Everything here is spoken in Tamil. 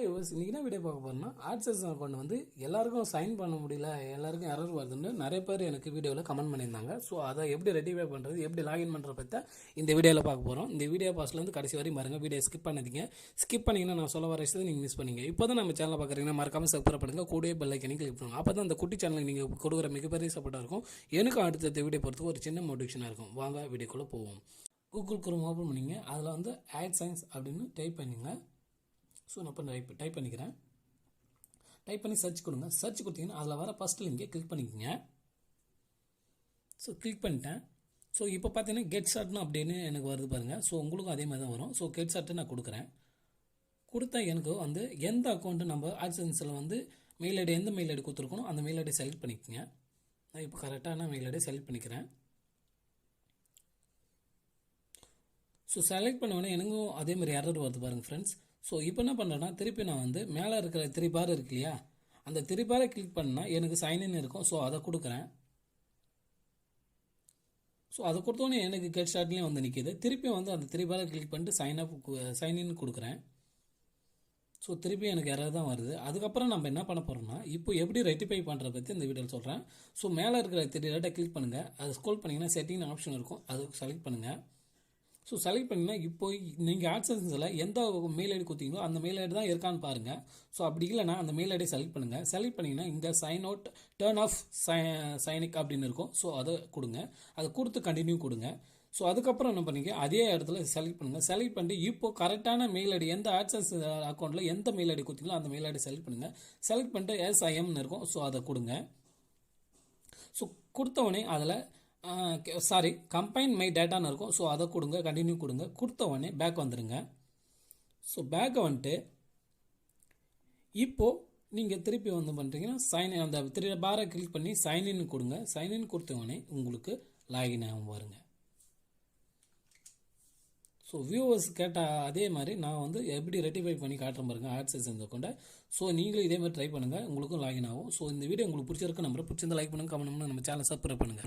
இன்றைக்கி என்ன வீடியோ பார்க்க போகிறோம்னா ஆட்சன்ஸ் அக்கௌண்ட் வந்து எல்லாருக்கும் சைன் பண்ண முடியல, எல்லாருக்கும் எரர் வருதுன்னு நிறைய பேர் எனக்கு வீடியோவில் கமெண்ட் பண்ணியிருந்தாங்க. ஸோ அதை எப்படி ரெட்டிஃபை பண்ணுறது, எப்படி லாகின் பண்ணுறத பற்றி இந்த வீடியோவில் பார்க்க போகிறோம். இந்த வீடியோ பாஸ்ட்லேருந்து கடைசி வரையும் பாருங்கள். வீடியோ ஸ்கிப் பண்ணாதீங்க. ஸ்கிப் பண்ணிங்கன்னா நான் சொல்ல வர விஷயத்தை நீங்கள் மிஸ் பண்ணிங்க. இப்போ தான் நம்ம சேனலை பார்க்குறீங்கன்னா மறக்காமல் சப்ஸ்கிரைப் பண்ணுங்க, கூடவே பெல் ஐக்கனை கிளிக் பண்ணுங்க. அப்போ தான் அந்த குட்டி சேனலுக்கு நீங்கள் கொடுக்குற மிகப்பெரிய சப்போர்ட்டாக இருக்கும். எனக்கும் அடுத்த வீடியோ பொறுத்துக்கு ஒரு சின்ன மோட்டிவேஷனாக இருக்கும். வாங்க வீடியோக்குள்ளே போவோம். கூகுள் குரோம் ஓப்பன் பண்ணிங்க, அதில் வந்து AdSense அப்படின்னு டைப் பண்ணிங்க. ஸோ நான் இப்போ டைப் பண்ணிக்கிறேன். டைப் பண்ணி சர்ச் கொடுங்க. சர்ச் கொடுத்தீங்கன்னா அதில் வர ஃபஸ்ட் லிங்கை கிளிக் பண்ணிக்கோங்க. ஸோ கிளிக் பண்ணிட்டேன். ஸோ இப்போ பார்த்தீங்கன்னா கெட் ஸ்டார்ட்னு அப்படின்னு எனக்கு வருது பாருங்கள். ஸோ உங்களுக்கும் அதே மாதிரி தான் வரும். ஸோ கெட் ஸ்டார்ட்டு நான் கொடுக்குறேன். கொடுத்தா எனக்கு வந்து எந்த அக்கௌண்ட்டு நம்ம ஆட்சன்ஸில் வந்து மெயில் ஐடி எந்த மெயில் ஐடி கொடுத்துருக்கணும் அந்த மெயில் ஐடி செலக்ட் பண்ணிக்கோங்க. நான் இப்போ கரெக்டான மெயில் ஐடி செலக்ட் பண்ணிக்கிறேன். ஸோ செலக்ட் பண்ண எனக்கும் அதே மாதிரி எரர் வருது பாருங்கள் ஃப்ரெண்ட்ஸ். ஸோ இப்போ என்ன பண்ணுறேன்னா திருப்பி நான் வந்து மேலே இருக்கிற 3 பார் இருக்கு இல்லையா, அந்த 3 பாரை கிளிக் பண்ணால் எனக்கு சைன்இன் இருக்கும். ஸோ அதை கொடுக்குறேன். ஸோ அதை கொடுத்தோன்னே எனக்கு கெட் ஸ்டார்ட்லேயும் வந்து நிற்கிது. திருப்பி வந்து அந்த 3 பாரை கிளிக் பண்ணிட்டு சைன்இன் கொடுக்குறேன். ஸோ திருப்பி எனக்கு எரர் தான் வருது. அதுக்கப்புறம் நம்ம என்ன பண்ண போகிறோம்னா இப்போ எப்படி ரெட்டிஃபை பண்ணுறத பற்றி இந்த வீடியோவில் சொல்கிறேன். ஸோ மேலே இருக்கிற 3 டாட்டை கிளிக் பண்ணுங்கள். அது ஸ்க்ரோல் பண்ணிங்கன்னா செட்டிங் ஆப்ஷன் இருக்கும், அது செலக்ட் பண்ணுங்கள். ஸோ செலக்ட் பண்ணிங்கன்னா இப்போ நீங்கள் ஆட்சன்ஸில் எந்த மெயில் ஐடி கொடுத்தீங்களோ அந்த மெயில் ஐடி தான் இருக்கான்னு பாருங்கள். ஸோ அப்படி இல்லைனா அந்த மெயில் ஐடி செலக்ட் பண்ணுங்கள். செலக்ட் பண்ணிங்கன்னா இங்கே சைன் அவுட் டர்ன் ஆஃப் சைனிக் அப்படின்னு இருக்கும். ஸோ அதை கொடுங்க. அதை கொடுத்து கண்டினியூ கொடுங்க. ஸோ அதுக்கப்புறம் என்ன பண்ணிங்க, அதே இடத்துல செலக்ட் பண்ணுங்கள். செலக்ட் பண்ணிட்டு இப்போ கரெக்டான மெயில் ஐடி எந்த ஆட்சன்ஸ் அக்கௌண்ட்டில் எந்த மெயில் ஐடி கொடுத்தீங்களோ அந்த மெயில் ஐடி செலக்ட் பண்ணுங்கள். செலக்ட் பண்ணிட்டு SIMனு இருக்கும். ஸோ அதை கொடுங்க. ஸோ கொடுத்தவொடனே அதில் கம்பைன் மை டேட்டான்னு இருக்கும். ஸோ அதை கொடுங்க, கண்டினியூ கொடுங்க. கொடுத்த உடனே பேக் வந்துடுங்க. ஸோ பேக்கை வந்துட்டு இப்போது நீங்கள் திருப்பி வந்து பண்ணுறீங்கன்னா அந்த 3 பாரை கிளிக் பண்ணி சைன்இன் கொடுங்க. சைன்இன் கொடுத்த உடனே உங்களுக்கு லாகின் ஆகும் பாருங்க. ஸோ வியூவர்ஸ் கேட்ட அதே மாதிரி நான் வந்து எப்படி ரெட்டிஃபை பண்ணி காட்டுறேன் பாருங்கள் ஆட்சன்ஸ் இந்த அக்கௌண்ட்டை. ஸோ நீங்களும் இதே மாதிரி ட்ரை பண்ணுங்கள், உங்களுக்கும் லாகின் ஆகும். ஸோ இந்த வீடியோ உங்களுக்கு பிடிச்சிருக்கு, நம்பரை பிடிச்சிருந்தா லைக் பண்ணுங்கள், கமெண்ட் பண்ணுங்கள், நம்ம சேனல் சப்ஸ்கிரைப் பண்ணுங்கள்.